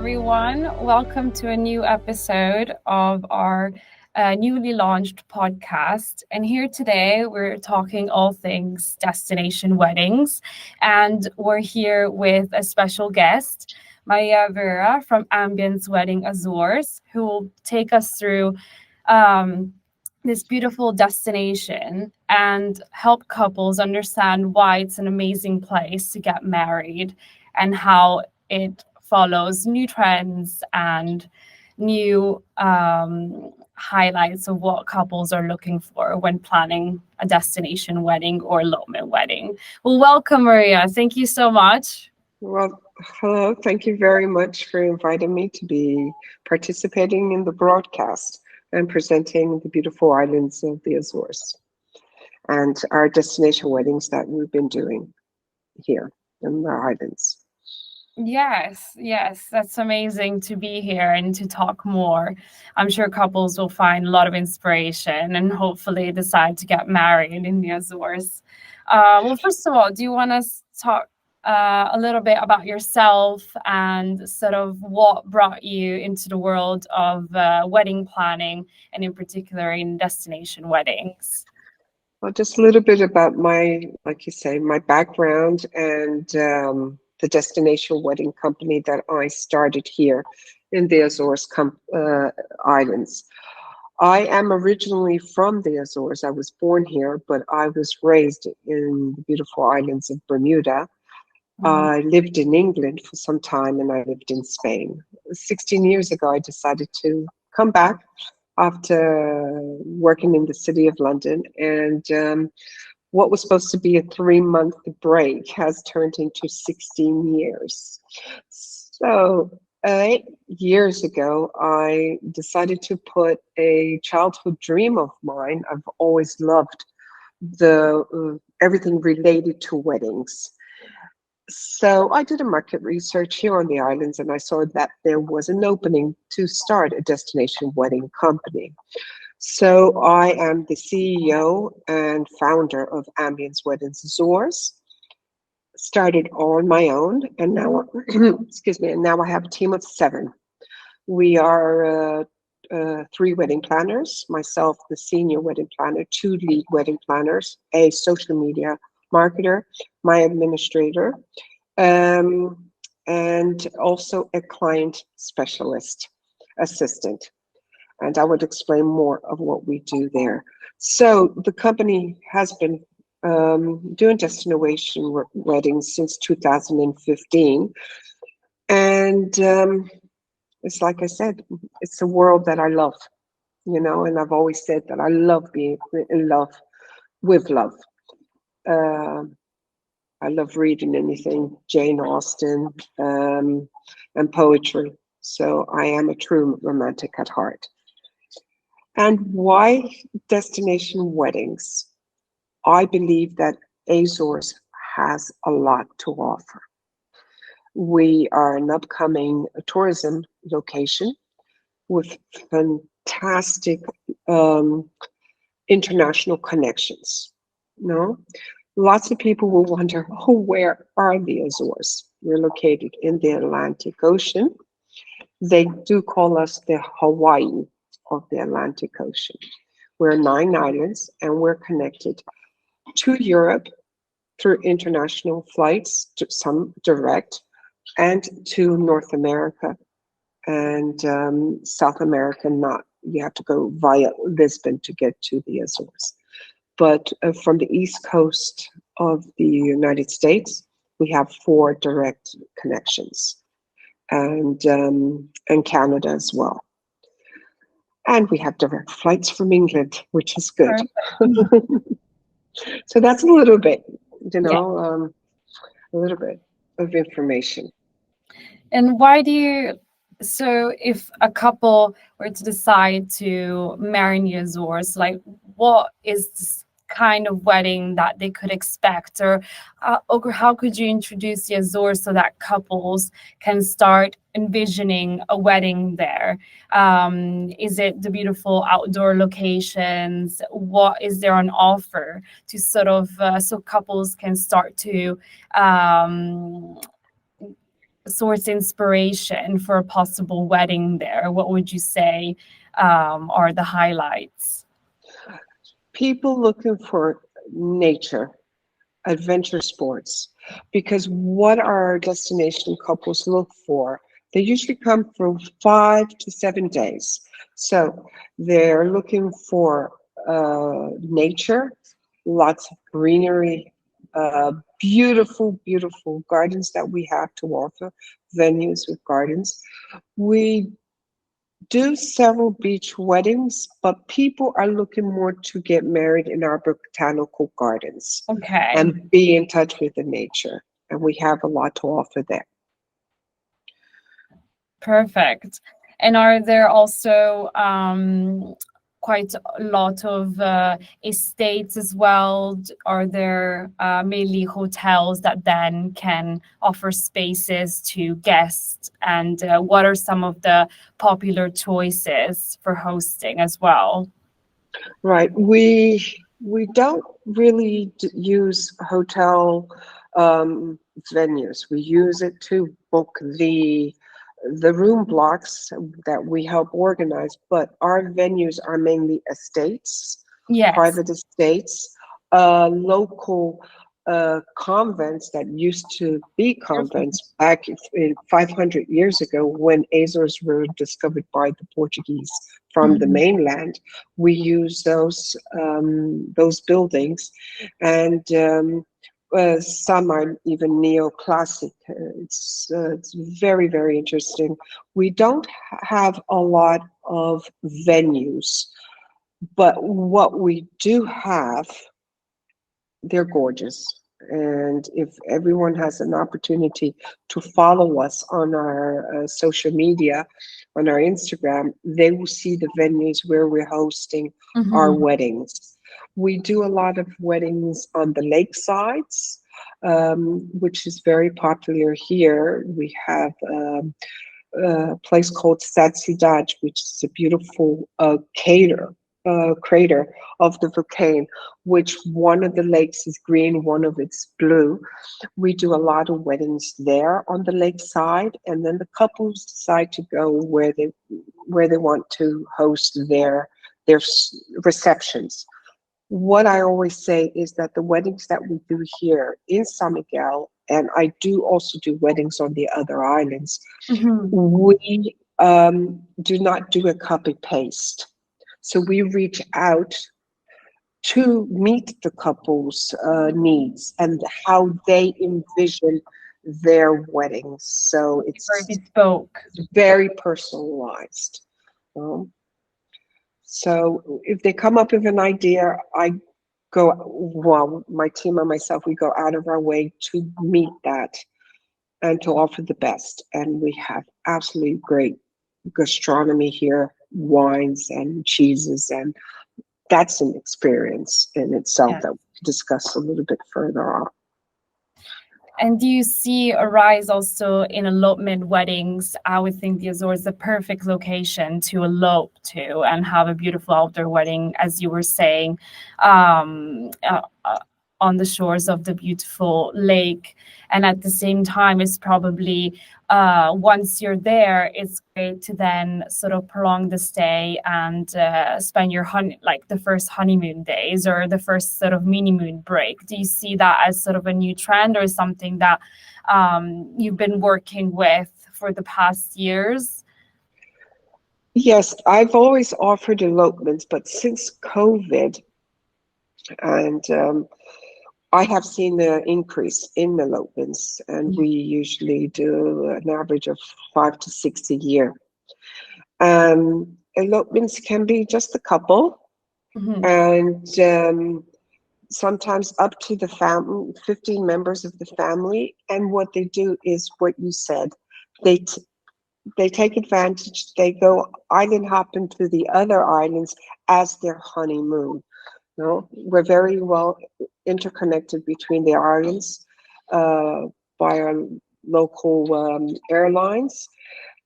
everyone. Welcome to a new episode of our newly launched podcast. And here today, we're talking all things destination weddings. And we're here with a special guest, Vieira from Ambience Wedding Azores, who will take us through um, this beautiful destination and help couples understand why it's an amazing place to get married and how it follows new trends and new highlights of what couples are looking for when planning a destination wedding or elopement wedding. Well, welcome, Maria. Thank you so much. Well, hello. Thank you very much for inviting me to be participating in the broadcast and presenting the beautiful islands of the Azores and our destination weddings that we've been doing here in the islands. Yes, that's amazing to be here and to talk more. I'm sure couples will find a lot of inspiration and hopefully decide to get married in the Azores. Well, first of all, do you want to talk a little bit about yourself and sort of what brought you into the world of wedding planning and in particular in destination weddings? Well, just a little bit about like you say, my background and the destination wedding company that I started here in the Azores Islands. I am originally from the Azores. I was born here, but I was raised in the beautiful islands of Bermuda. I lived in England for some time and I lived in Spain. 16 years ago, I decided to come back after working in the city of London. And what was supposed to be a 3-month break has turned into 16 years. So 8 years ago, I decided to put a childhood dream of mine. I've always loved everything related to weddings. So I did a market research here on the islands and I saw that there was an opening to start a destination wedding company. So I am the CEO and founder of Ambience Weddings Azores. Started on my own and now, excuse me, and now I have a team of 7. We are 3 wedding planners, myself, the senior wedding planner, 2 lead wedding planners, a social media marketer, my administrator, and also a client specialist assistant. And I would explain more of what we do there. So the company has been doing destination weddings since 2015. And it's like I said, it's a world that I love, and I've always said that I love being in love with love. I love reading anything Jane Austen and poetry. So I am a true romantic at heart. And why destination weddings? I believe that Azores has a lot to offer. We are an upcoming tourism location with fantastic international connections. Lots of people will wonder, where are the Azores? We're located in the Atlantic Ocean. They do call us the Hawaii of the Atlantic Ocean. We're 9 islands and we're connected to Europe through international flights, some direct, and to North America and South America, you have to go via Lisbon to get to the Azores. But from the east coast of the United States, we have 4 direct connections, and Canada as well. And we have direct flights from England, which is good. So that's a little bit, a little bit of information. And so if a couple were to decide to marry in the Azores, like what is this kind of wedding that they could expect, or how could you introduce the Azores so that couples can start envisioning a wedding there? Is it the beautiful outdoor locations? What is there on offer to sort of so couples can start to source inspiration for a possible wedding there? What would you say are the highlights? People looking for nature, adventure sports, because what our destination couples look for, they usually come for 5 to 7 days. So they're looking for nature, lots of greenery, beautiful, beautiful gardens that we have to offer, venues with gardens. We do several beach weddings, but people are looking more to get married in our botanical gardens Okay. and be in touch with the nature. And we have a lot to offer there. Perfect. And are there also quite a lot of estates as well? Are there mainly hotels that then can offer spaces to guests? And what are some of the popular choices for hosting as well? Right. We don't really use hotel venues. We use it to book the room blocks that we help organize, but our venues are mainly estates, Yes. private estates, local convents that used to be convents back in 500 years ago when Azores were discovered by the Portuguese from the Mhm. mainland. We use those buildings, and some are even neoclassic. It's very, very interesting. We don't have a lot of venues, but what we do have, they're gorgeous. And if everyone has an opportunity to follow us on our social media, on our Instagram, they will see the venues where we're hosting our Mhm. weddings. We do a lot of weddings on the lake sides, which is very popular here. We have a place called Satsidaj, which is a beautiful crater of the volcano, which one of the lakes is green, one of it's blue. We do a lot of weddings there on the lake side, and then the couples decide to go where they want to host their receptions. What I always say is that the weddings that we do here in San Miguel, and I do also do weddings on the other islands, Mhm. we do not do a copy paste. So we reach out to meet the couple's needs and how they envision their weddings. So Very it's bespoke. very personalized. Um, so if they come up with an idea, well, my team and myself, we go out of our way to meet that and to offer the best. And we have absolutely great gastronomy here, wines and cheeses, and that's an experience in itself Yeah. that we can discuss a little bit further on. And do you see a rise also in elopement weddings? I would think the Azores is the perfect location to elope to and have a beautiful outdoor wedding, as you were saying, um, uh, uh, on the shores of the beautiful lake. And at the same time, it's probably once you're there, it's great to then sort of prolong the stay and spend your like the first honeymoon days or the first sort of mini moon break. Do you see that as sort of a new trend or something that you've been working with for the past years? Yes, I've always offered elopements, but since COVID, and I have seen an increase in elopements, and we usually do an average of 5 to 6 a year. Elopements can be just a couple, Mhm. and sometimes up to the family, 15 members of the family. And what they do is what you said. They they take advantage. They go island hopping to the other islands as their honeymoon. No, we're very well interconnected between the islands uh, by our local airlines.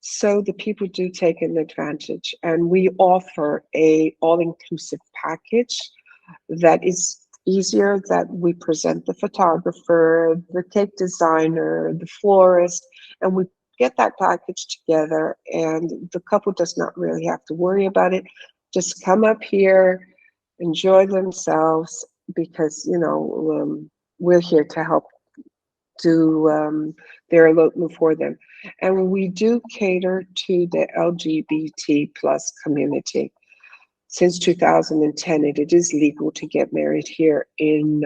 So the people do take an advantage, and we offer a all-inclusive package that is easier, that we present the photographer, the cake designer, the florist, and we get that package together, and the couple does not really have to worry about it. Just come up here, enjoy themselves, because we're here to help do their elopement for them. And we do cater to the LGBT plus community. Since 2010, it is legal to get married here in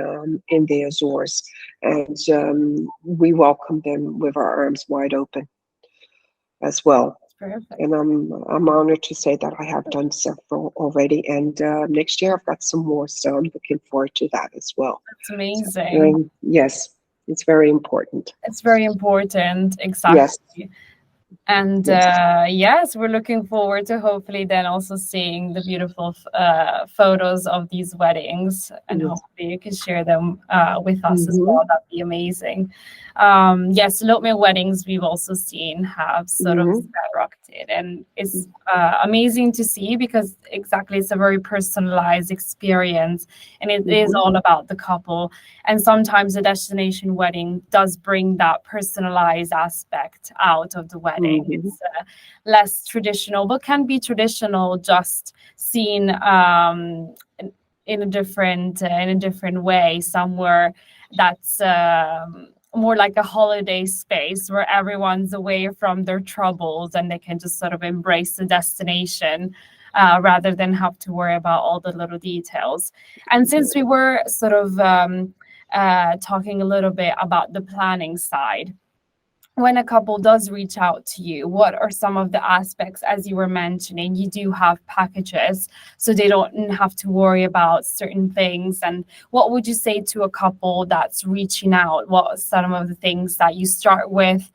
the Azores, and we welcome them with our arms wide open as well. Perfect. And I'm honored to say that I have done several already, and next year I've got some more, so I'm looking forward to that as well. That's amazing. Yes, it's very important. It's very important, Yes, exactly. And yes. yes, we're looking forward to hopefully then also seeing the beautiful photos of these weddings, and Yes. hopefully you can share them with us as Mm-hmm. well. That'd be amazing. Yes, elopement weddings we've also seen have sort of Mm-hmm. skyrocketed, and it's amazing to see, because exactly it's a very personalized experience, and it is Mm-hmm. all about the couple. And sometimes a destination wedding does bring that personalized aspect out of the wedding. Mm-hmm. It's less traditional, but can be traditional, just seen in a different way, somewhere that's more like a holiday space where everyone's away from their troubles and they can just sort of embrace the destination. Rather than have to worry about all the little details. And since we were sort of talking a little bit about the planning side, when a couple does reach out to you, what are some of the aspects, as you were mentioning, you do have packages, so they don't have to worry about certain things. And what would you say to a couple that's reaching out? What are some of the things that you start with?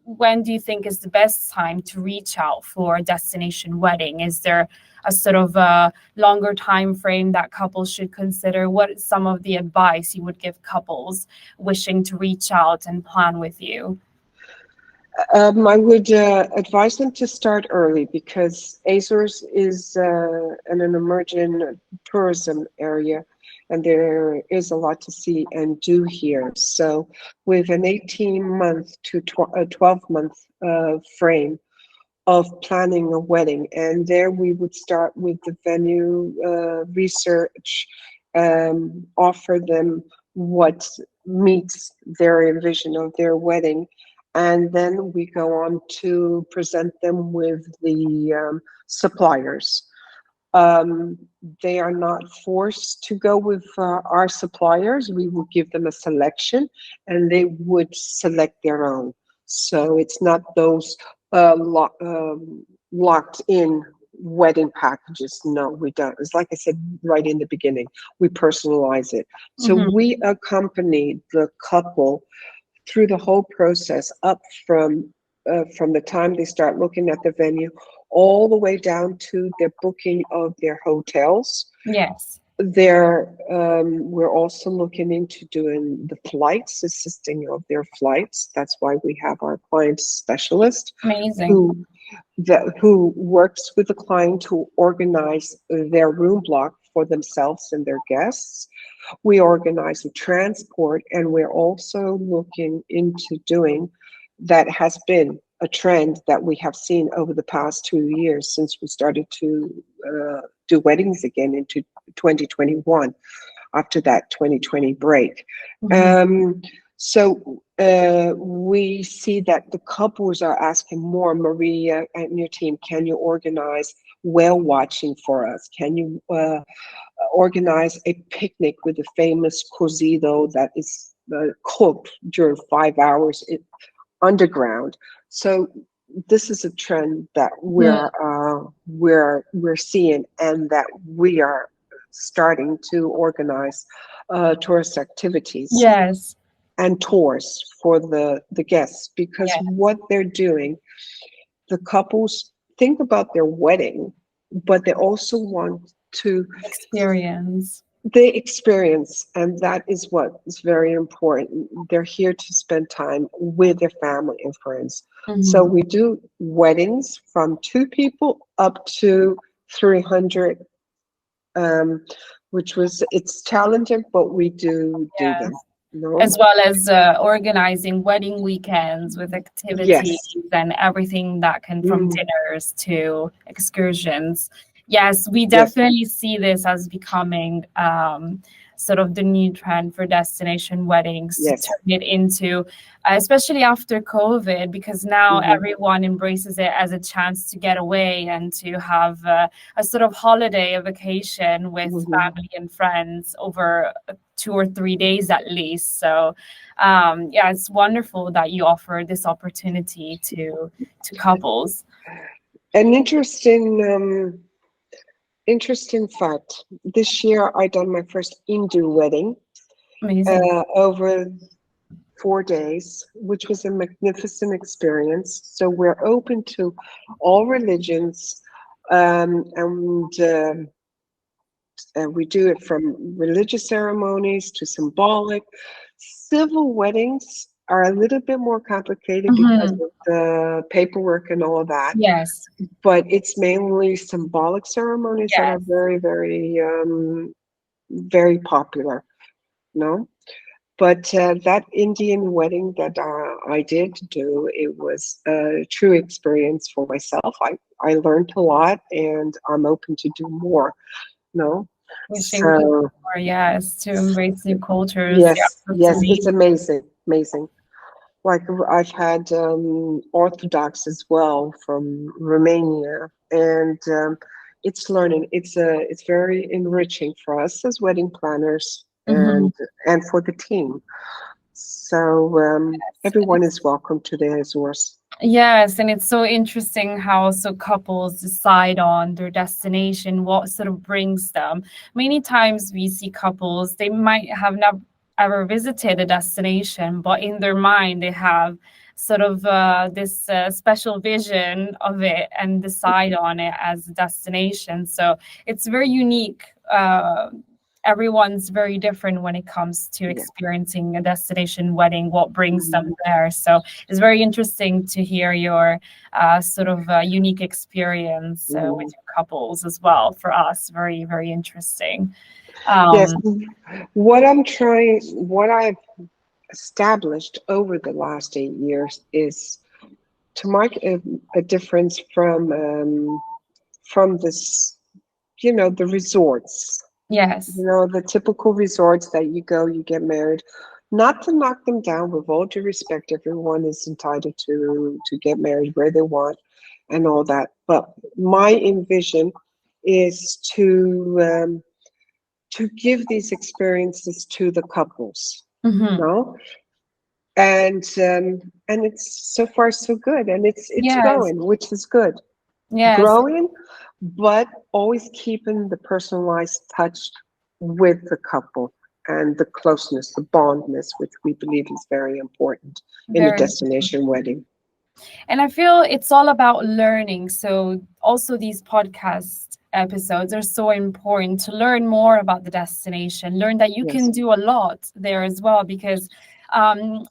When do you think is the best time to reach out for a destination wedding? Is there a sort of a longer time frame that couples should consider? What is some of the advice you would give couples wishing to reach out and plan with you? I would advise them to start early, because Azores is an emerging tourism area, and there is a lot to see and do here. So, with an 18-month to 12-month frame of planning a wedding, and there we would start with the venue research, offer them what meets their vision of their wedding, and then we go on to present them with the suppliers. um, they are not forced to go with our suppliers. We will give them a selection, and they would select their own. So it's not those locked in wedding packages. No, we don't. It's like I said right in the beginning, we personalize it. So Mhm. we accompany the couple through the whole process, up from the time they start looking at the venue, all the way down to their booking of their hotels. Yes. We're also looking into doing the flights, assisting of their flights. That's why we have our client specialist Amazing. who who works with the client to organize their room block for themselves and their guests. We organize the transport, and we're also looking into doing, that has been a trend that we have seen over the past 2 years since we started to do weddings again into 2021 after that 2020 break. Mhm. So we see that the couples are asking more. Maria and your team, can you organize whale watching for us? Can you organize a picnic with the famous cozido that is cooked during 5 hours underground? So this is a trend that Mm. we're seeing, and that we are starting to organize tourist activities Yes. and tours for the guests, because Yeah. what they're doing, the couples think about their wedding, but they also want to Experience. they experience, and that is what is very important. They're here to spend time with their family and friends. So Mhm. we do weddings from 2 people up to 300, which was, it's challenging, but we do Yes. them. No. as well as organizing wedding weekends with activities Yes. and everything that can, from Mm, dinners to excursions. Yes, we yes. definitely see this as becoming sort of the new trend for destination weddings, to Yes. turn it into, especially after COVID, because now Hmm. everyone embraces it as a chance to get away and to have a sort of holiday, a vacation with Hmm. family and friends over 2 or 3 days at least. So yeah, it's wonderful that you offer this opportunity to couples. An interesting fact. This year, I done my first Hindu wedding Amazing. over 4 days, which was a magnificent experience. So we're open to all religions, and we do it from religious ceremonies to symbolic. Civil weddings are a little bit more complicated because Mhm. of the paperwork and all of that, Yes. but it's mainly symbolic ceremonies that are Yes. very, very popular. No, but that Indian wedding that I did do, it was a true experience for myself. I learned a lot, and I'm open to do more. No, Wishing to do so more, yes, to embrace new cultures. Yeah, yes, that's yes, it's amazing. amazing, amazing. Like I've had Orthodox as well from Romania, and it's learning. It's very enriching for us as wedding planners Mhm. and for the team. So everyone is welcome to the Azores. Yes, and it's so interesting how so couples decide on their destination, what sort of brings them. Many times we see couples, they might have never ever visited a destination, but in their mind they have sort of this special vision of it and decide on it as a destination. So it's very unique. Everyone's very different when it comes to Yeah. experiencing a destination wedding, what brings them Mhm. there. So it's very interesting to hear your sort of unique experience with Mhm. your couples as well. For us, very, very interesting. Yes, Um, what I've established over the last 8 years is to mark a difference from this, the resorts, yes, the typical resorts that you go, you get married. Not to knock them down, with all due respect, everyone is entitled to get married where they want and all that. But my envision is to give these experiences to the couples. hmm, No, and it's so far so good, and it's yes, growing, which is good. yes. Growing, but always keeping the personalized touch with the couple and the closeness, the bondness, which we believe is very important in a Very. destination wedding. And I feel it's all about learning. So also these podcast episodes are so important to learn more about the destination, learn that you can Yes, do a lot there as well, because um,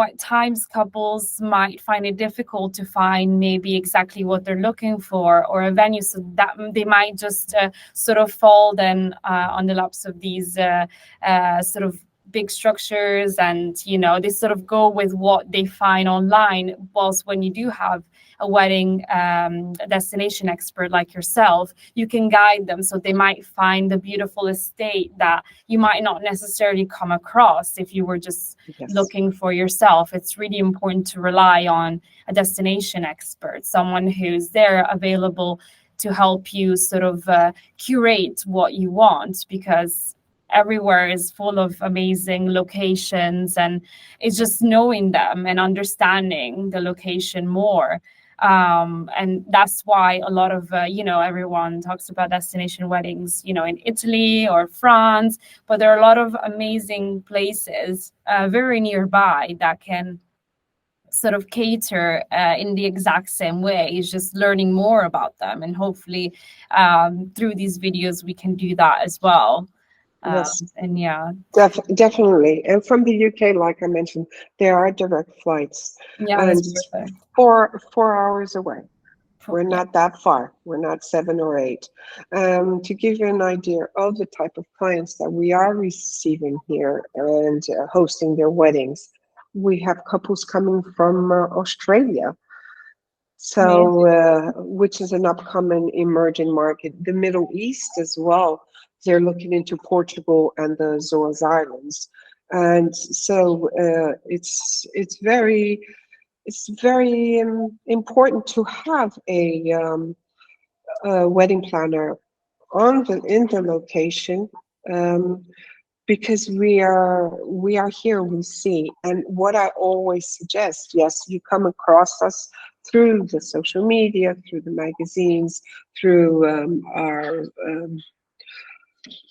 at times couples might find it difficult to find maybe exactly what they're looking for or a venue, so that they might just sort of fall then on the laps of these sort of big structures, and they sort of go with what they find online, whilst when you do have a wedding a destination expert like yourself, you can guide them, so they might find the beautiful estate that you might not necessarily come across if you were just yes, looking for yourself. It's really important to rely on a destination expert, someone who's there available to help you sort of curate what you want, because everywhere is full of amazing locations, and it's just knowing them and understanding the location more. And that's why a lot of everyone talks about destination weddings, in Italy or France, but there are a lot of amazing places very nearby that can sort of cater in the exact same way. It's just learning more about them, and hopefully through these videos we can do that as well. yes, And yeah, definitely. And from the UK, like I mentioned, there are direct flights, yeah, and that's it's perfect. 4 hours away. We're Yeah, not that far. We're not 7 or 8. To give you an idea of the type of clients that we are receiving here and hosting their weddings, we have couples coming from Australia, amazing. so which is an upcoming emerging market. The Middle East as well. They're looking into Portugal and the Azores Islands, and so it's very important to have a wedding planner on the in the location, um, because we are here, we see. And what I always suggest, yes, you come across us through the social media, through the magazines, through our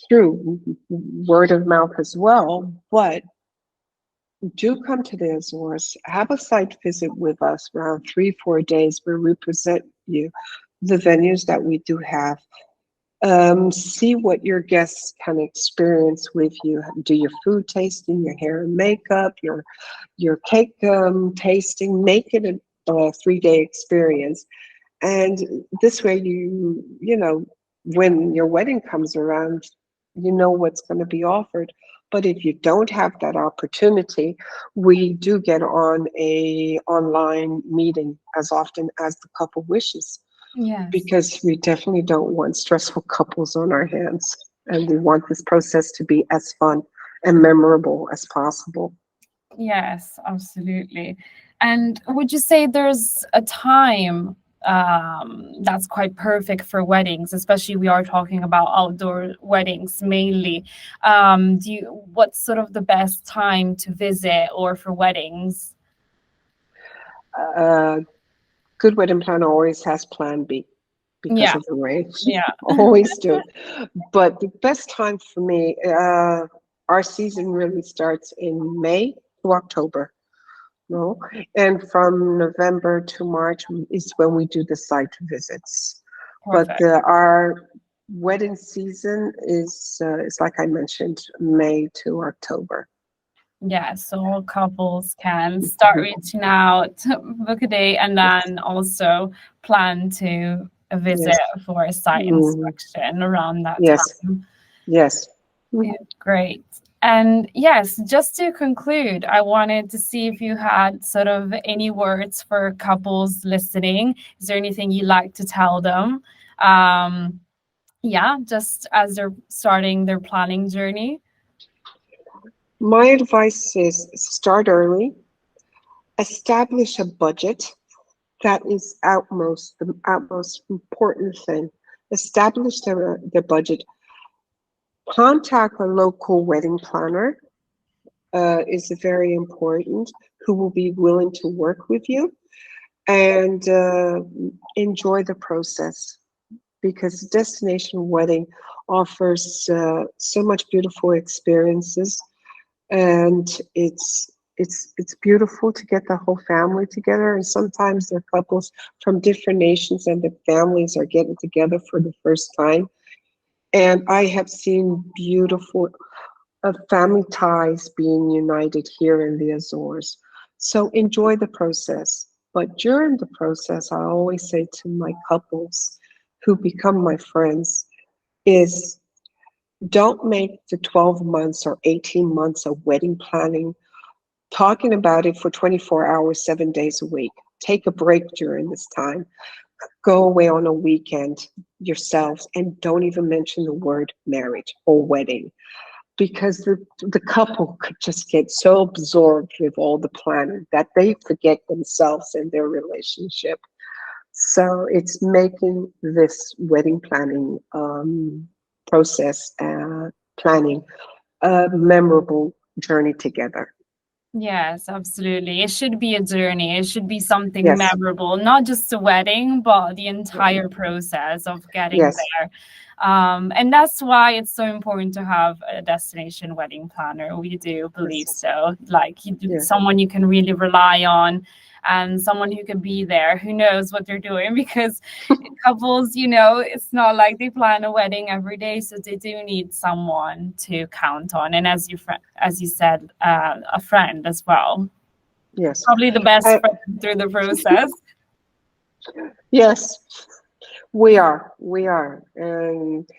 through word of mouth as well, but do come to the Azores, have a site visit with us around 3 4 days where we present you the venues that we do have. See what your guests can experience with you. Do your food tasting, your hair and makeup, your cake tasting. Make it a 3 day experience, and this way when your wedding comes around, you know what's going to be offered. But if you don't have that opportunity, we do get on a online meeting as often as the couple wishes, Yes. because we definitely don't want stressful couples on our hands, and we want this process to be as fun and memorable as possible. Yes, absolutely. And would you say there's a time that's quite perfect for weddings, especially we are talking about outdoor weddings mainly. What's sort of the best time to visit or for weddings? A good wedding planner always has plan B because Yeah, of the rain. yeah, Always do. But the best time for me, our season really starts in May to October. No, and from November to March is when we do the site visits. But perfect. our wedding season is like I mentioned, May to October. Yeah, so all couples can start reaching out, book a date, and Yes, then also plan to visit yes, for a site mhm, inspection around that yes, time. yes. Yeah, Mhm. great. And yes, just to conclude, I wanted to see if you had sort of any words for couples listening. Is there anything you'd like to tell them? Um, yeah, just as they're starting their planning journey. My advice is start early, establish a budget. That is the utmost important thing. Establish the budget. Contact a local wedding planner, is very important, who will be willing to work with you, and enjoy the process, because destination wedding offers so much beautiful experiences, and it's beautiful to get the whole family together, and sometimes they're couples from different nations and the families are getting together for the first time, and I have seen beautiful of family ties being united here in the Azores. So enjoy the process. But during the process, I always say to my couples who become my friends is, don't make the 12 months or 18 months of wedding planning talking about it for 24 hours, 7 days a week. Take a break during this time. Go away on a weekend yourselves, and don't even mention the word marriage or wedding, because the couple could just get so absorbed with all the planning that they forget themselves and their relationship. So it's making this wedding planning process, planning a memorable journey together. Yes, absolutely. It should be a journey. It should be something Yes, memorable, not just the wedding, but the entire process of getting yes, there. And that's why it's so important to have a destination wedding planner. We do believe yes, so. Like yeah, someone you can really rely on and someone who can be there, who knows what they're doing. Because couples, it's not like they plan a wedding every day, so they do need someone to count on. And as you said, a friend as well. yes. Probably the best Uh, friend through the process. Yes, we are, and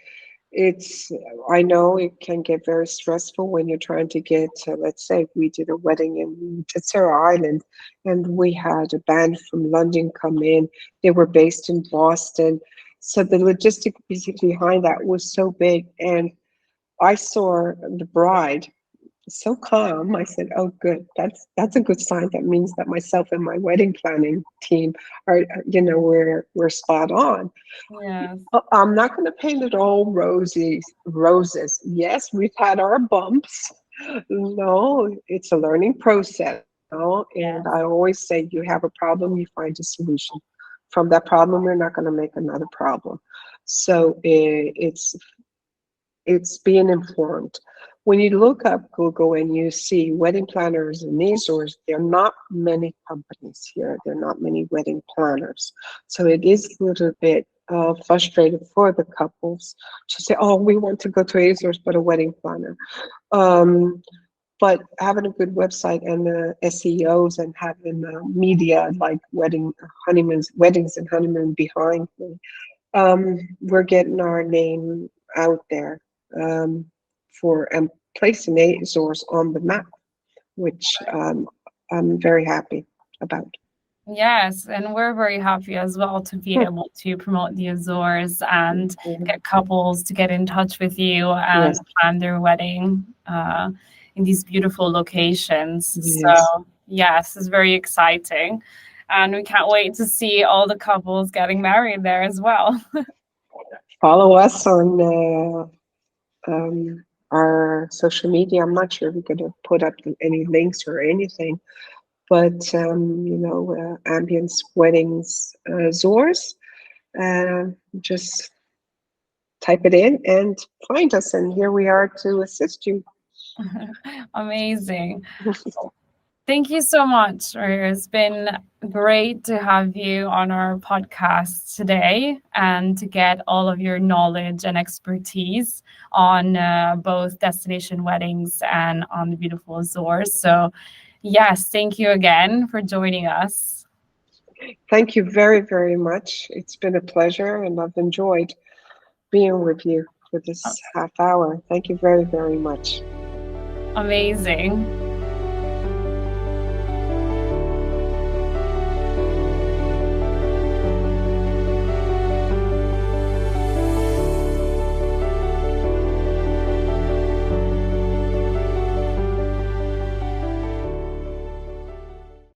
it's, I know it can get very stressful when you're trying to get, let's say we did a wedding in Azores Island, and we had a band from London come in. They were based in Boston. So the logistic behind that was so big. And I saw the bride so calm. I said, "Oh, good. That's a good sign. That means that myself and my wedding planning team are, we're spot on." Yes. I'm not going to paint it all roses. Yes, we've had our bumps. No, it's a learning process. And Yes. I always say, you have a problem, you find a solution. From that problem, we're not going to make another problem. So it's being informed. When you look up Google and you see wedding planners in the Azores, there are not many companies here. There are not many wedding planners. So it is a little bit frustrating for the couples to say, oh, we want to go to Azores, but a wedding planner. Um, but having a good website and SEOs and having media like weddings and honeymoon behind me, we're getting our name out there, um, for and placing Azores on the map, which I'm very happy about. Yes, and we're very happy as well to be able to promote the Azores and get couples to get in touch with you and Yes, plan their wedding in these beautiful locations. yes. So, yes, it's very exciting. And we can't wait to see all the couples getting married there as well. Follow us on our social media. I'm not sure if we're going to put up any links or anything, but Ambience Weddings Azores. Just type it in and find us, and here we are to assist you. Amazing. Thank you so much, Maria. It's been great to have you on our podcast today and to get all of your knowledge and expertise on both destination weddings and on the beautiful Azores. So, yes, thank you again for joining us. Thank you very, very much. It's been a pleasure, and I've enjoyed being with you for this half hour. Thank you very, very much. Amazing.